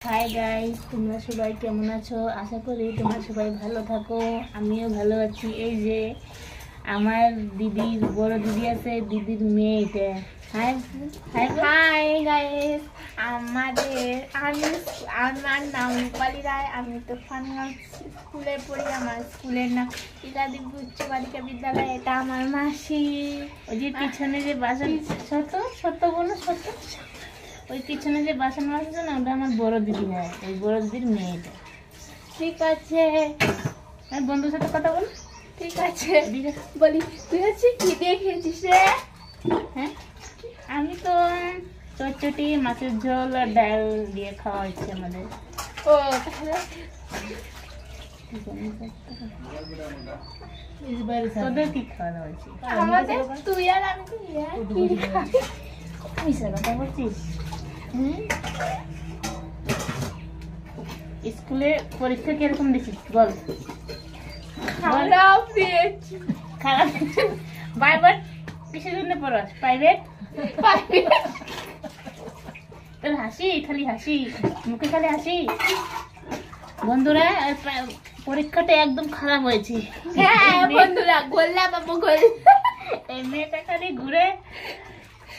Hi guys, তোমরা সবাই কেমন আছো? আশা করি তোমরা সবাই ভালো থাকো। আমিও ভালো আছি। এই যে আমার দিদির বড় দিদি আছে, দিদির মেয়ে এটা। হাই হাই হাই গাইস, আমার নাম রূপালী রায়। আমি তো ফানগঞ্জ স্কুলে পড়ি। আমার স্কুলের নাম ইলাদিপুর উচ্চ বালিকা বিদ্যালয়। এটা আমার মাসি। ওই যে পিছনে যে বাসন সত্য বলো সত্য, ওই পিছনে যে বাসন আছে না, ওটা আমার বড় দিদি হয়। ওই বড় দিদির মেয়েটা। ঠিক আছে, বন্ধুর সাথে কথা বল। ঠিক আছে বলি, তুই হচ্ছে কি দিয়ে খেয়েছিস রে? হ্যাঁ, আমি তো চটচটি, মাছের ঝোল আর ডাল দিয়ে খাওয়া হচ্ছে আমাদের। ও তাহলে তোদের কি খাওয়া দাওয়া হয়েছে? আমাদের তুই আর আমি তো মিশা কথা বলছিস? স্কুলে পরীক্ষা কিরকম দিছিস বল? খারাপ দিয়েছি। খারাপ। প্রাইভেট কিসের জন্য পড়াস? প্রাইভেট? তোর হাসি, খালি হাসি, মুখে খালি হাসি। বন্ধুরা, পরীক্ষাটা একদম খারাপ হয়েছে। হ্যাঁ বন্ধুরা, গোল্লা বাবু গোল। এই মেয়েটা খালি ঘুরে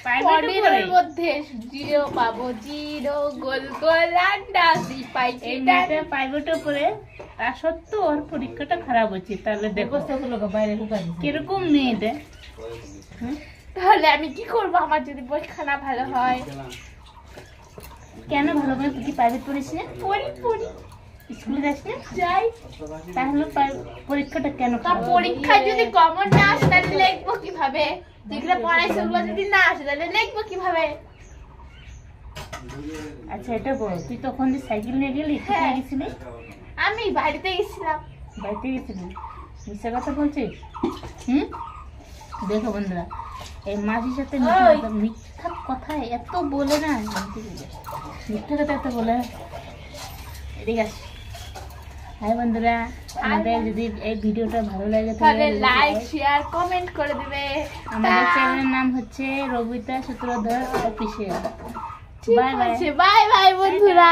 পনিরের মধ্যে জিরো পাবো, জিরো গোল গোল আন্ডা পাইছি। এই মেয়েটা প্রাইভেটে পড়ে, তা সত্ত্বেও ওর পরীক্ষাটা খারাপ হচ্ছে। তাহলে দেখো কিরকম মেয়েটা। তাহলে আমি কি করবো আমার যদি পরীক্ষা না ভালো হয়? কেন ভালো করে? তুই কি প্রাইভেট পড়িস না? পড়ি স্কুলে যাস না? যাই। তাহলে পরীক্ষাটা কেন তা খারাপ? পরীক্ষায় যদি কমন না আসে তাহলে লিখবো কিভাবে? যেগুলো পড়াইছে ওগুলো যদি না আসে তাহলে লিখবো কিভাবে? আচ্ছা এটা বল, তুই তখন যে সাইকেল নিয়ে গেলি, কোথায় হ্যাঁ। গেছিলি? আমি বাড়িতে গেছিলাম। বাড়িতে গেছিলি? মিথ্যা কথা বলছিস? দেখো বন্ধুরা, এই মাঝির সাথে মিথ্যা কথা এত বলে না, মিথ্যা কথা এত বলে। এদিকে আস। হাই বন্ধুরা, আমাদের যদি এই ভিডিওটা ভালো লাগে তাহলে লাইক শেয়ার কমেন্ট করে দিবে। আমাদের চ্যানেলের নাম হচ্ছে Rabita Sutradhar official. Bye bye bye bye বন্ধুরা।